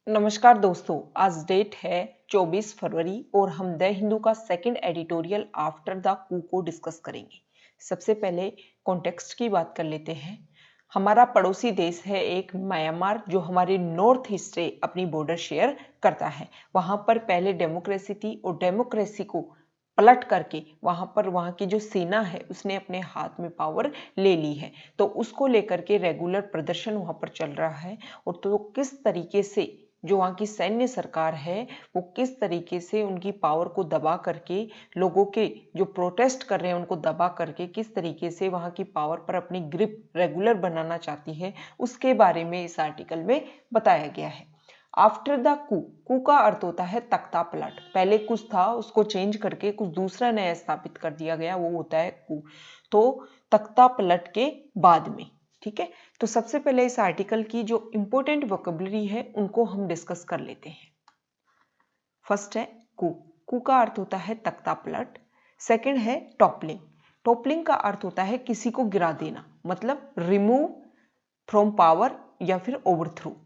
नमस्कार दोस्तों, आज डेट है 24 फरवरी और हम द हिंदू का सेकंड एडिटोरियल आफ्टर द कू को डिस्कस करेंगे। सबसे पहले कॉन्टेक्स्ट की बात कर लेते हैं। हमारा पड़ोसी देश है एक म्यांमार, जो हमारे नॉर्थ ईस्ट से अपनी बॉर्डर शेयर करता है। वहां पर पहले डेमोक्रेसी थी और डेमोक्रेसी को पलट करके वहां की जो सेना है उसने अपने हाथ में पावर ले ली है। तो उसको लेकर के रेगुलर प्रदर्शन वहां पर चल रहा है। और तो किस तरीके से जो वहाँ की सैन्य सरकार है वो किस तरीके से उनकी पावर को दबा करके लोगों के जो प्रोटेस्ट कर रहे हैं उनको दबा करके किस तरीके से वहाँ की पावर पर अपनी ग्रिप रेगुलर बनाना चाहती है, उसके बारे में इस आर्टिकल में बताया गया है। आफ्टर द कू, कू का अर्थ होता है तख्ता पलट। पहले कुछ था उसको चेंज करके कुछ दूसरा नया स्थापित कर दिया गया, वो होता है कू। तो तख्ता पलट के बाद में, ठीक है। तो सबसे पहले इस आर्टिकल की जो इंपॉर्टेंट वोकेबलरी है उनको हम डिस्कस कर लेते हैं। फर्स्ट है कू, कू का अर्थ होता है तख्ता पलट। सेकंड है टॉपलिंग, टॉपलिंग का अर्थ होता है किसी को गिरा देना, मतलब रिमूव फ्रॉम पावर या फिर ओवरथ्रो।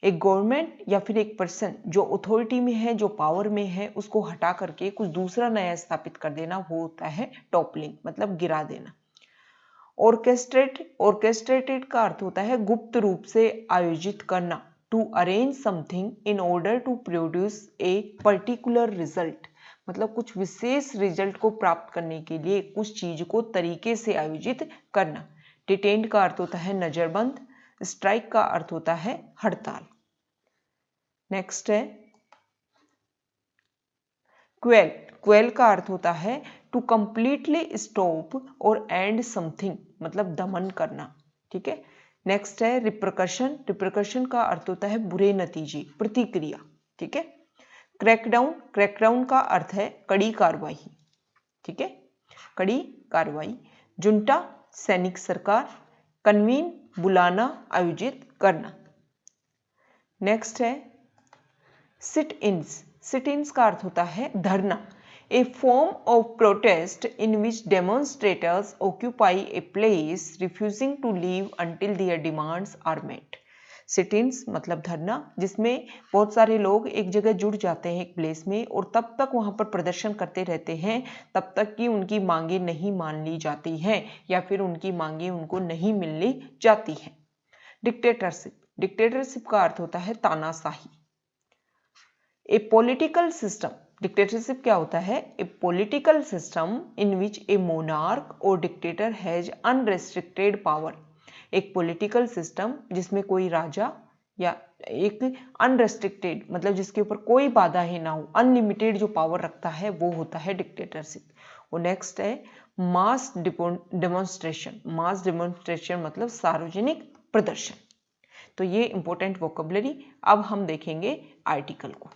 एक गवर्नमेंट या फिर एक पर्सन जो अथॉरिटी में है, जो पावर में है, उसको हटा करके कुछ दूसरा नया स्थापित कर देना, वो होता है टॉपलिंग, मतलब गिरा देना। ऑर्केस्ट्रेटेड का अर्थ होता है गुप्त रूप से आयोजित करना, to arrange something in order to produce a particular result, मतलब कुछ विशेष रिजल्ट को प्राप्त करने के लिए कुछ चीज को तरीके से आयोजित करना। डिटेन्ड का अर्थ होता है नजरबंद। स्ट्राइक का अर्थ होता है हड़ताल। नेक्स्ट है क्वेल, क्वेल का अर्थ होता है टू कंप्लीटली स्टॉप और एंड समथिंग, मतलब दमन करना, ठीक है। नेक्स्ट है रिप्रकशन, रिप्रकशन का अर्थ होता है बुरे नतीजे, प्रतिक्रिया, ठीक है। क्रैकडाउन, क्रैकडाउन का अर्थ है कड़ी कार्रवाई, ठीक है, कड़ी कार्रवाई। जुंटा, सैनिक सरकार। कन्वीन, बुलाना, आयोजित करना। नेक्स्ट है सिट इन्स, सिट इन्स का अर्थ होता है dharna, a form of protest in which demonstrators occupy a place refusing to leave until their demands are met. Sit ins मतलब धरना, जिसमें बहुत सारे लोग एक जगह जुड़ जाते हैं एक प्लेस में और तब तक वहां पर प्रदर्शन करते रहते हैं तब तक कि उनकी मांगे नहीं मान ली जाती हैं या फिर उनकी मांगे उनको नहीं मिलनी जाती हैं। डिक्टेटरशिप, डिक्टेटरशिप का अर्थ होता है तानाशाही। ए पॉलिटिकल सिस्टम, डिक्टेटरशिप क्या होता है? A political system in which a monarch और डिक्टेटर हैज अनरेस्ट्रिक्टेड पावर, एक पॉलिटिकल सिस्टम जिसमें कोई राजा या एक अनरेस्ट्रिक्टेड, मतलब जिसके ऊपर कोई बाधा ही ना हो, अनलिमिटेड जो पावर रखता है वो होता है डिक्टेटरशिप। और नेक्स्ट है मास डेमोन्स्ट्रेशन, मास डेमोन्स्ट्रेशन मतलब सार्वजनिक प्रदर्शन। तो ये इंपॉर्टेंट वोकेबलरी। अब हम देखेंगे आर्टिकल को।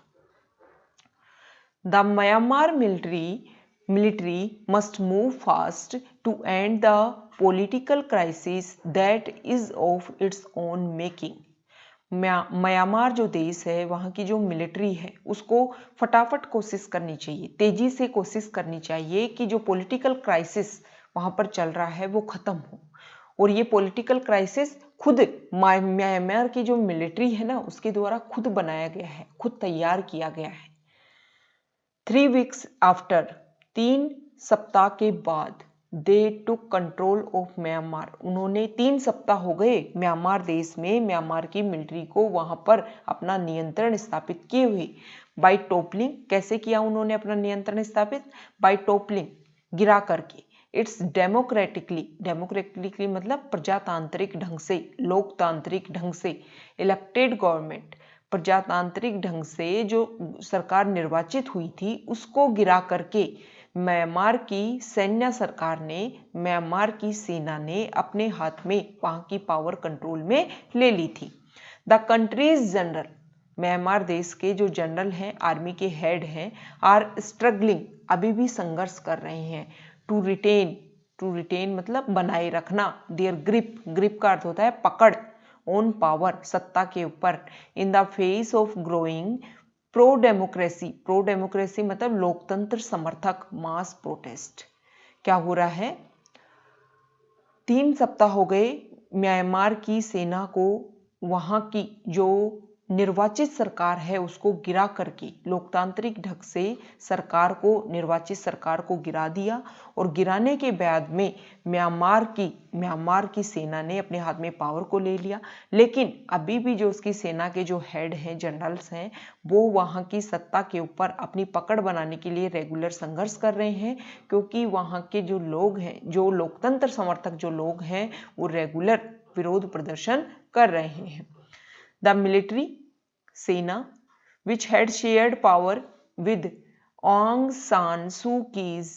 The Myanmar military must move fast to end the political crisis that is of its own making. Myanmar जो देश है वहाँ की जो मिलिट्री है उसको फटाफट कोशिश करनी चाहिए, तेजी से कोशिश करनी चाहिए कि जो पॉलिटिकल क्राइसिस वहाँ पर चल रहा है वो खत्म हो। और ये पॉलिटिकल क्राइसिस खुद म्यांमार की जो मिलिट्री है ना उसके द्वारा खुद बनाया गया है, खुद तैयार किया गया है। 3 weeks आफ्टर, 3 सप्ताह के बाद, दे टुक कंट्रोल ऑफ म्यांमार, उन्होंने 3 सप्ताह हो गए म्यांमार देश में म्यांमार की मिलिट्री को वहां पर अपना नियंत्रण स्थापित किए हुए। बाय टॉपलिंग, कैसे किया उन्होंने अपना नियंत्रण स्थापित? बाय टॉपलिंग, गिरा करके। इट्स डेमोक्रेटिकली, डेमोक्रेटिकली मतलब प्रजातांत्रिक ढंग से, लोकतांत्रिक ढंग से इलेक्टेड गवर्नमेंट, प्रजातांत्रिक ढंग से जो सरकार निर्वाचित हुई थी उसको गिरा करके म्यांमार की सैन्य सरकार ने, म्यांमार की सेना ने अपने हाथ में वहां की पावर कंट्रोल में ले ली थी। द कंट्रीज जनरल, म्यांमार देश के जो जनरल हैं, आर्मी के हेड हैं, आर स्ट्रगलिंग, अभी भी संघर्ष कर रहे हैं, टू रिटेन, टू रिटेन मतलब बनाए रखना, देयर ग्रिप, ग्रिप का अर्थ होता है पकड़, ऑन पावर, सत्ता के ऊपर, in the face of growing pro democracy, pro democracy मतलब लोकतंत्र समर्थक मास प्रोटेस्ट। क्या हो रहा है? 3 सप्ताह हो गए म्यांमार की सेना को वहां की जो निर्वाचित सरकार है उसको गिरा करके लोकतांत्रिक ढंग से सरकार को, निर्वाचित सरकार को गिरा दिया। और गिराने के बाद में म्यांमार की सेना ने अपने हाथ में पावर को ले लिया। लेकिन अभी भी जो उसकी सेना के जो हेड हैं, जनरल्स हैं, वो वहाँ की सत्ता के ऊपर अपनी पकड़ बनाने के लिए रेगुलर संघर्ष कर रहे हैं, क्योंकि वहाँ के जो लोग हैं, जो लोकतंत्र समर्थक जो लोग हैं, वो रेगुलर विरोध प्रदर्शन कर रहे हैं। द मिलिट्री सेना which had shared power with Aung San Suu Kyi's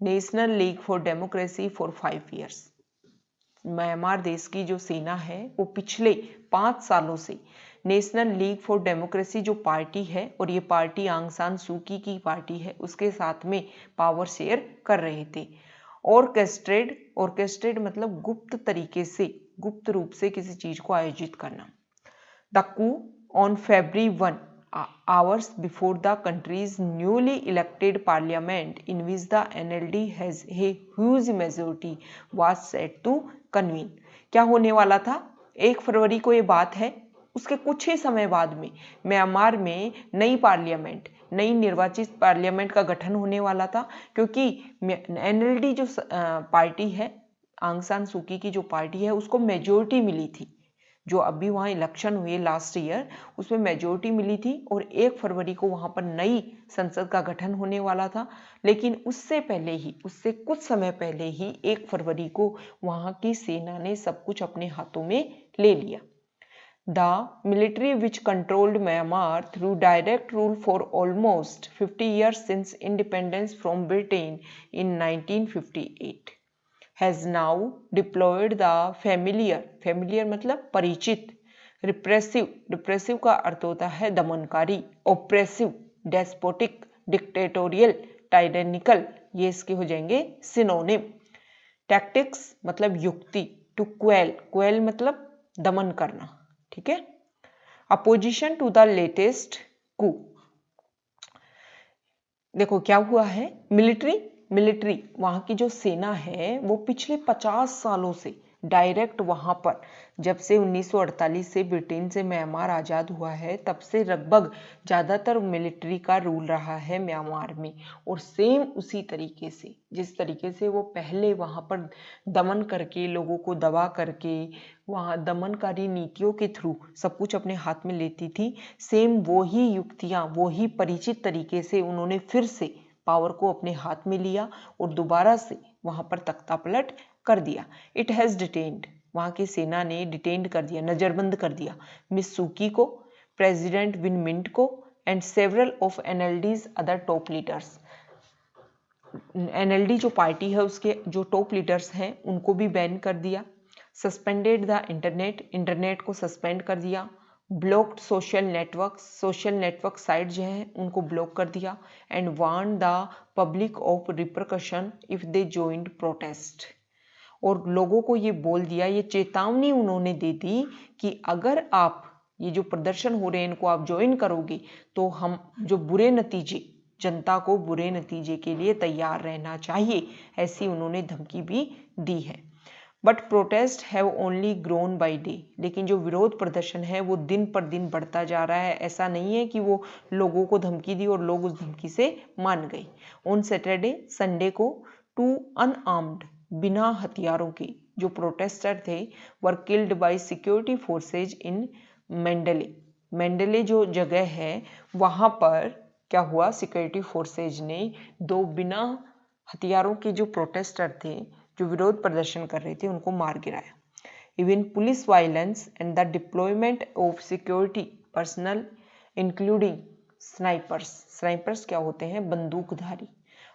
National League for Democracy for 5 years। Myanmar देश की जो सेना है वो पिछले 5 सालों से नेशनल लीग फॉर डेमोक्रेसी जो पार्टी है, और ये पार्टी आंग सान सू की पार्टी है, उसके साथ में पावर शेयर कर रहे थे। ऑर्केस्ट्रेट मतलब गुप्त तरीके से, गुप्त रूप से किसी चीज को आयोजित करना। The coup on February 1, hours before the country's newly elected parliament, in which the NLD has a huge majority, was set to convene। क्या होने वाला था? 1 फरवरी को ये बात है। उसके कुछ ही समय बाद में म्यांमार में नई निर्वाचित पार्लियामेंट का गठन होने वाला था, क्योंकि NLD जो पार्टी है, आंग सान सू की जो पार्टी है, उसको मेजोरिटी मिली थी। जो अभी वहाँ इलेक्शन हुए लास्ट ईयर, उसमें मेजोरिटी मिली थी, और 1 फरवरी को वहाँ पर नई संसद का गठन होने वाला था। लेकिन उससे कुछ समय पहले ही 1 फरवरी को वहाँ की सेना ने सब कुछ अपने हाथों में ले लिया। The military which controlled Myanmar through direct rule for almost 50 years since independence from Britain in 1958 has now deployed the familiar मतलब परिचित, repressive का अर्थ होता है दमनकारी, oppressive, despotic, dictatorial, tyrannical, ये इसके हो जाएंगे सिनोनिम। tactics मतलब युक्ति, to quell मतलब दमन करना, ठीक है। opposition to the latest coup। देखो क्या हुआ है, मिलिट्री वहाँ की जो सेना है वो पिछले 50 सालों से डायरेक्ट वहाँ पर, जब से 1948 से ब्रिटेन से म्यांमार आज़ाद हुआ है, तब से लगभग ज़्यादातर मिलिट्री का रूल रहा है म्यांमार में। और सेम उसी तरीके से, जिस तरीके से वो पहले वहाँ पर दमन करके, लोगों को दबा करके, वहाँ दमनकारी नीतियों के थ्रू सब कुछ अपने हाथ में लेती थी, सेम वही युक्तियाँ, वही परिचित तरीके से उन्होंने फिर से पावर को अपने हाथ में लिया और दोबारा से वहां पर तख्ता पलट कर दिया। इट हैज डिटेन्ड, वहां की सेना ने डिटेन्ड कर दिया, नजरबंद कर दिया मिस सूकी को, प्रेसिडेंट विन मिंट को, and several of NLD's other top leaders. NLD जो पार्टी है उसके जो टॉप लीडर्स हैं उनको भी बैन कर दिया। सस्पेंडेड द इंटरनेट को सस्पेंड कर दिया। ब्लॉक्ड सोशल नेटवर्क साइट जो है उनको ब्लॉक कर दिया। And warn the public of repercussion if they joined protest, और लोगों को ये बोल दिया, ये चेतावनी उन्होंने दे दी कि अगर आप ये जो प्रदर्शन हो रहे हैं इनको आप ज्वाइन करोगे तो हम जो बुरे नतीजे, जनता को बुरे नतीजे के लिए तैयार रहना चाहिए, ऐसी उन्होंने धमकी भी दी है। But protest have only grown by day, लेकिन जो विरोध प्रदर्शन है वो दिन पर दिन बढ़ता जा रहा है। ऐसा नहीं है कि वो लोगों को धमकी दी और लोग उस धमकी से मान गए। ऑन सैटरडे संडे को 2 अनआर्म्ड, बिना हथियारों के जो प्रोटेस्टर थे were killed by security forces in Mandalay जो जगह है वहां पर क्या हुआ, सिक्योरिटी फोर्सेज ने 2 बिना हथियारों के जो प्रोटेस्टर थे, जो विरोध प्रदर्शन कर रहे थे, उनको मार गिराया। Even police violence and the deployment of security personal including snipers क्या होते हैं, बंदूकधारी,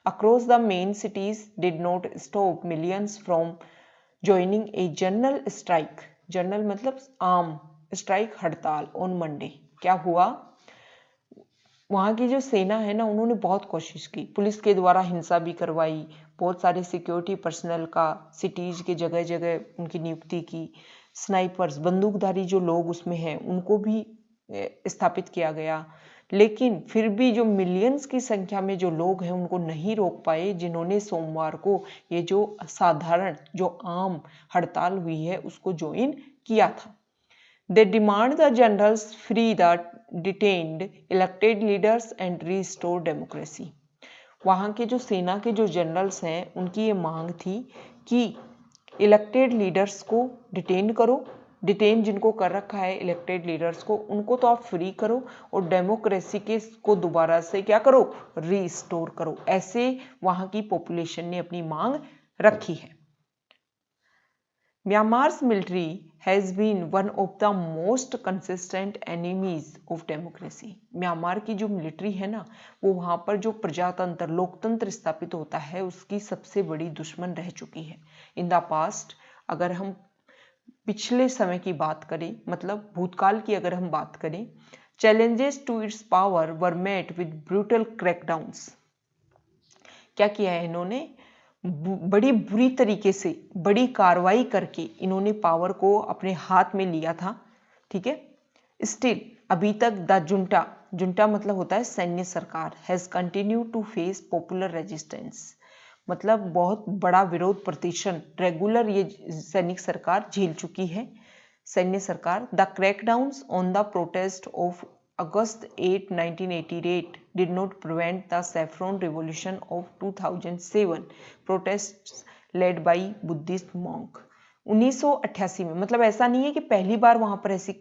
across the main cities did not stop millions from joining a general strike, general मतलब आम स्ट्राइक, हड़ताल ऑन मंडे। क्या हुआ, वहाँ की जो सेना है ना, उन्होंने बहुत कोशिश की, पुलिस के द्वारा हिंसा भी करवाई, बहुत सारे सिक्योरिटी पर्सनल का सिटीज के जगह जगह उनकी नियुक्ति की, स्नाइपर्स बंदूकधारी जो लोग उसमें हैं उनको भी स्थापित किया गया, लेकिन फिर भी जो मिलियंस की संख्या में जो लोग हैं उनको नहीं रोक पाए, जिन्होंने सोमवार को ये जो साधारण जो आम हड़ताल हुई है उसको ज्वाइन किया था। They demand the generals free the detained elected leaders and restore democracy. वहाँ के जो सेना के जो जनरल्स हैं उनकी ये मांग थी कि इलेक्टेड लीडर्स को डिटेन करो, डिटेन जिनको कर रखा है इलेक्टेड लीडर्स को, उनको तो आप फ्री करो और डेमोक्रेसी के को दोबारा से क्या करो, रीस्टोर करो। ऐसे वहाँ की पॉपुलेशन ने अपनी मांग रखी है। Myanmar's military has been one of the most consistent enemies of democracy. Myanmar की जो मिलिट्री है ना, वो वहाँ पर जो प्रजातंत्र लोकतंत्र स्थापित होता है उसकी सबसे बड़ी दुश्मन रह चुकी है। इन द पास्ट, अगर हम पिछले समय की बात करें, मतलब भूतकाल की अगर हम बात करें, challenges to its power were met with brutal crackdowns. क्या किया है इन्होंने, बड़ी बुरी तरीके से बड़ी कार्रवाई करके इन्होंने पावर को अपने हाथ में लिया था। ठीक है, स्टिल अभी तक द जुंटा, जुंटा मतलब होता है सैन्य सरकार, has continue to face popular resistance, मतलब बहुत बड़ा विरोध प्रदर्शन रेगुलर ये सैनिक सरकार झेल चुकी है। सैन्य सरकार, the crackdowns on the protest of August 8, 1988 did not prevent the Saffron Revolution of 2007 protests led by Buddhist monk। 1988 में, मतलब ऐसा नहीं है कि पहली बार वहां पर ऐसी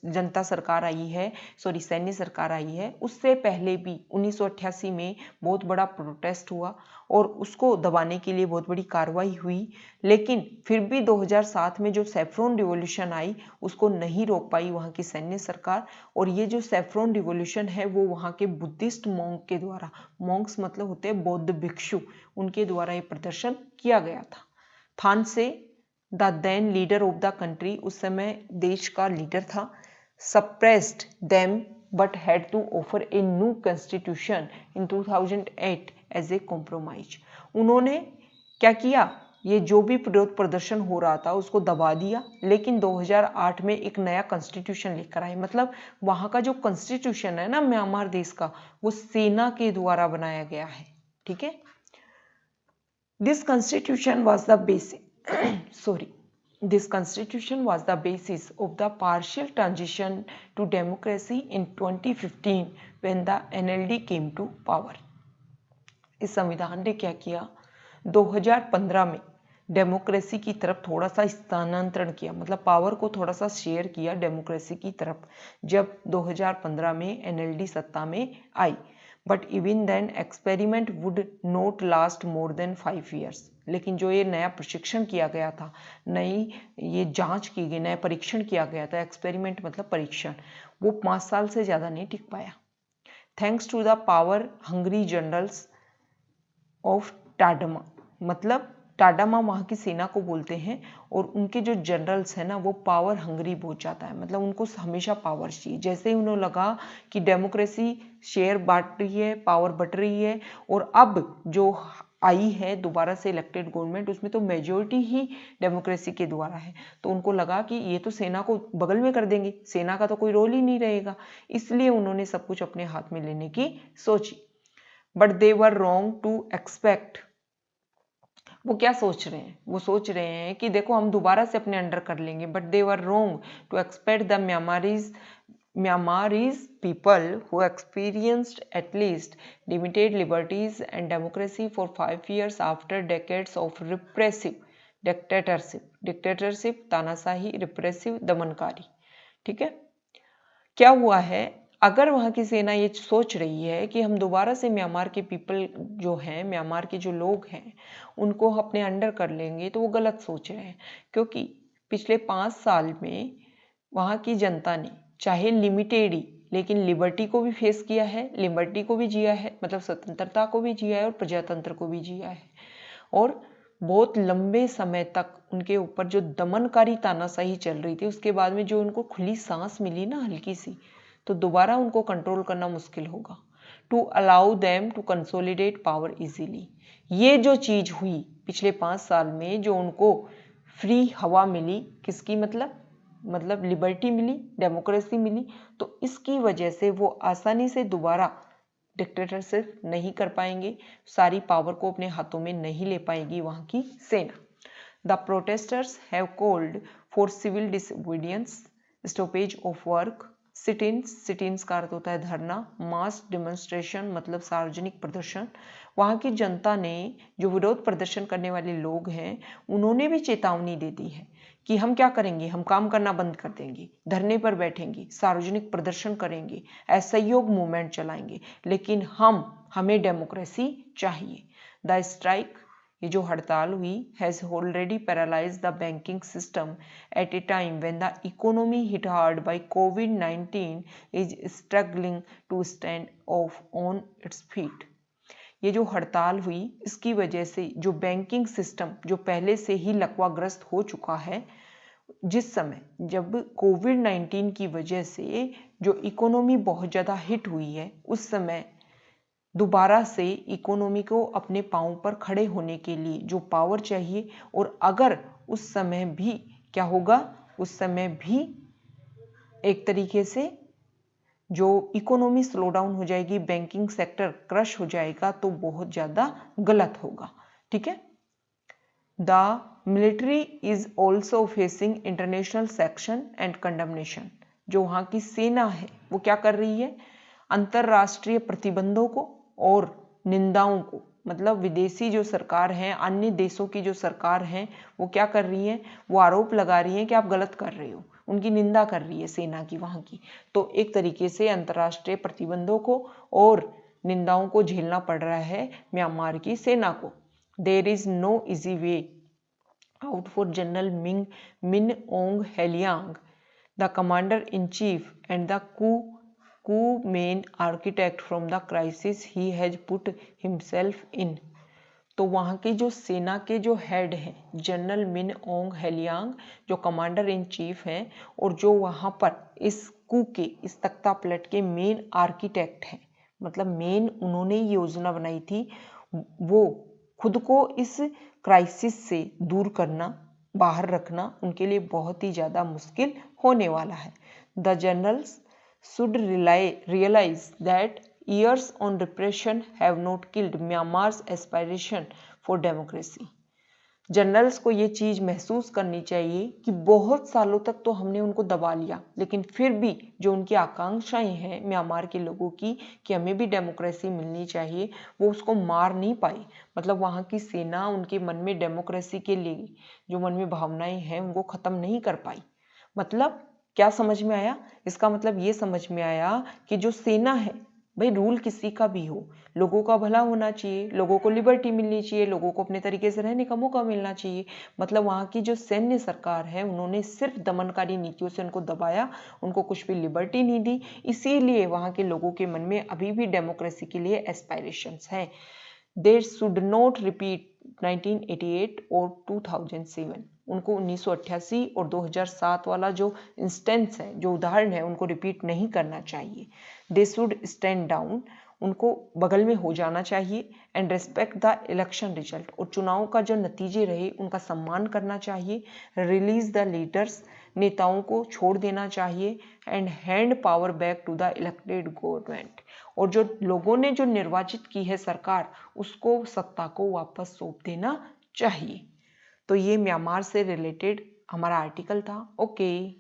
जनता सरकार आई है, सॉरी सैन्य सरकार आई है, उससे पहले भी 1988 में बहुत बड़ा प्रोटेस्ट हुआ और उसको दबाने के लिए बहुत बड़ी कार्रवाई हुई। लेकिन फिर भी 2007 में जो सैफ्रॉन रिवॉल्यूशन आई उसको नहीं रोक पाई वहाँ की सैन्य सरकार। और ये जो सैफ्रॉन रिवॉल्यूशन है वो वहाँ के बुद्धिस्ट मॉन्क के द्वारा, मॉन्क्स मतलब होते हैं बौद्ध भिक्षु, उनके द्वारा ये प्रदर्शन किया गया था। Than Shwe the then leader of the country, उस समय देश का लीडर था, suppressed them but had to offer a new constitution in 2008 as a compromise. उन्होंने क्या किया, ये जो भी विरोध प्रदर्शन हो रहा था उसको दबा दिया, लेकिन 2008 में एक नया कॉन्स्टिट्यूशन लेकर आए। मतलब वहाँ का जो कॉन्स्टिट्यूशन है ना म्यांमार देश का, वो सेना के द्वारा बनाया गया है। ठीक है, this constitution was the basic This constitution was the basis of the partial transition to democracy in 2015 when the NLD came to power। इस संविधान ने क्या किया, 2015 में डेमोक्रेसी की तरफ थोड़ा सा स्थानांतरण किया, मतलब पावर को थोड़ा सा शेयर किया डेमोक्रेसी की तरफ, जब 2015 में NLD सत्ता में आई। But even then experiment would not last more than 5 years। लेकिन जो ये नया प्रशिक्षण किया गया था, नई ये जांच की गई, नया परीक्षण किया गया था, एक्सपेरिमेंट मतलब परीक्षण, वो 5 साल से ज़्यादा नहीं टिक पाया। Thanks to the power hungry generals of Tatmadaw, मतलब टाडामा वहाँ की सेना को बोलते हैं, और उनके जो जनरल्स हैं ना वो पावर हंग्री बहुत जाता है, मतलब उनको हमेशा पावर चाहिए। जैसे ही उन्हें लगा कि डेमोक्रेसी शेयर बांट रही है, पावर बट रही है, और अब जो आई है दोबारा से इलेक्टेड गवर्नमेंट, उसमें तो मेजोरिटी ही डेमोक्रेसी के द्वारा है, तो उनको लगा कि ये तो सेना को बगल में कर देंगे, सेना का तो कोई रोल ही नहीं रहेगा, इसलिए उन्होंने सब कुछ अपने हाथ में लेने की सोची। But they were wrong to expect, वो क्या सोच रहे हैं, वो सोच रहे हैं कि देखो हम दोबारा से अपने अंडर कर लेंगे, but they were wrong to expect the Myanmarese people who experienced at least limited liberties and democracy for 5 years after decades of repressive dictatorship, तानाशाही, repressive, दमनकारी। ठीक है, क्या हुआ है, अगर वहाँ की सेना ये सोच रही है कि हम दोबारा से म्यांमार के पीपल जो हैं, म्यांमार के जो लोग हैं, उनको अपने अंडर कर लेंगे, तो वो गलत सोच रहे हैं। क्योंकि पिछले 5 साल में वहाँ की जनता ने चाहे लिमिटेड ही, लेकिन लिबर्टी को भी फेस किया है, लिबर्टी को भी जिया है, मतलब स्वतंत्रता को भी जिया है और प्रजातंत्र को भी जिया है। और बहुत लंबे समय तक उनके ऊपर जो दमनकारी तानाशाही चल रही थी, उसके बाद में जो उनको खुली सांस मिली ना हल्की सी, तो दोबारा उनको कंट्रोल करना मुश्किल होगा। To allow them to consolidate power easily, ये जो चीज हुई पिछले 5 साल में, जो उनको फ्री हवा मिली, किसकी मतलब लिबर्टी मिली, डेमोक्रेसी मिली, तो इसकी वजह से वो आसानी से दोबारा डिक्टेटरशिप नहीं कर पाएंगे, सारी पावर को अपने हाथों में नहीं ले पाएगी वहाँ की सेना। The protesters have called for civil disobedience, stoppage of work, sit ins का अर्थ होता है धरना, मास डेमोन्स्ट्रेशन मतलब सार्वजनिक प्रदर्शन। वहाँ की जनता ने, जो विरोध प्रदर्शन करने वाले लोग हैं, उन्होंने भी चेतावनी दे दी है कि हम क्या करेंगे, हम काम करना बंद कर देंगे, धरने पर बैठेंगे, सार्वजनिक प्रदर्शन करेंगे, असहयोग मूवमेंट चलाएंगे, लेकिन हमें डेमोक्रेसी चाहिए। द स्ट्राइक, ये जो हड़ताल हुई, has already paralyse the banking system at a time when the economy hit hard by कोविड-19 is struggling to stand off on its feet. ये जो हड़ताल हुई, इसकी वजह से जो बैंकिंग सिस्टम जो पहले से ही लकवाग्रस्त हो चुका है, जिस समय जब कोविड-19 की वजह से जो इकोनॉमी बहुत ज़्यादा हिट हुई है, उस समय दोबारा से इकोनॉमी को अपने पांव पर खड़े होने के लिए जो पावर चाहिए, और अगर उस समय भी क्या होगा, उस समय भी एक तरीके से जो इकोनॉमी स्लो डाउन हो जाएगी, बैंकिंग सेक्टर क्रश हो जाएगा, तो बहुत ज़्यादा गलत होगा। ठीक है। The military is also facing international sanction and condemnation. जो वहाँ की सेना है वो क्या कर रही है, अंतर्राष्ट्रीय प्रतिबंधों को और निंदाओं को, मतलब विदेशी जो सरकार है, अन्य देशों की जो सरकार है, वो क्या कर रही है, वो आरोप लगा रही है कि आप गलत कर रहे हो, उनकी निंदा कर रही है सेना की वहाँ की। तो एक तरीके से अंतर्राष्ट्रीय प्रतिबंधों को और निंदाओं को झेलना पड़ रहा है म्यांमार की सेना को। There is no easy way out for general Min Aung Hlaing, the commander in chief and the coup main architect from the crisis he has put himself in। तो वहाँ की जो सेना के जो हेड हैं, जनरल मिन ओंग हेलियांग, जो commander in chief हैं, और जो वहाँ पर इस कू के, इस तख्ता पलट के मेन आर्किटेक्ट हैं, मतलब मेन उन्होंने योजना बनाई थी, वो खुद को इस क्राइसिस से दूर करना, बाहर रखना उनके लिए बहुत ही ज़्यादा मुश्किल होने वाला है। The generals should realize that years on repression have not killed Myanmar's aspiration for democracy। Generals को ये चीज़ महसूस करनी चाहिए कि बहुत सालों तक तो हमने उनको दबा लिया, लेकिन फिर भी जो उनकी आकांक्षाएं हैं म्यांमार के लोगों की कि हमें भी डेमोक्रेसी मिलनी चाहिए, वो उसको मार नहीं पाई। मतलब वहाँ की सेना उनके मन में डेमोक्रेसी के लिए जो मन में भावनाएं हैं उनको ख़त्म नहीं कर पाई। मतलब क्या समझ में आया, इसका मतलब ये समझ में आया कि जो सेना है, भाई रूल किसी का भी हो, लोगों का भला होना चाहिए, लोगों को लिबर्टी मिलनी चाहिए, लोगों को अपने तरीके से रहने का मौका मिलना चाहिए। मतलब वहाँ की जो सैन्य सरकार है, उन्होंने सिर्फ दमनकारी नीतियों से उनको दबाया, उनको कुछ भी लिबर्टी नहीं दी। इसीलिए वहाँ के लोगों के मन में अभी भी डेमोक्रेसी के लिए एस्पायरेशंस हैं। दे शुड नॉट रिपीट 1988 और 2007। उनको 1988 और 2007 वाला जो इंस्टेंस है, जो उदाहरण है, उनको रिपीट नहीं करना चाहिए। दे शुड स्टैंड डाउन, उनको बगल में हो जाना चाहिए, and respect the election result, और चुनाव का जो नतीजे रहे उनका सम्मान करना चाहिए। रिलीज द लीडर्स, नेताओं को छोड़ देना चाहिए, and hand power back to the elected government, और जो लोगों ने जो निर्वाचित की है सरकार, उसको सत्ता को वापस सौंप देना चाहिए। तो ये म्यांमार से रिलेटेड हमारा आर्टिकल था। ओके।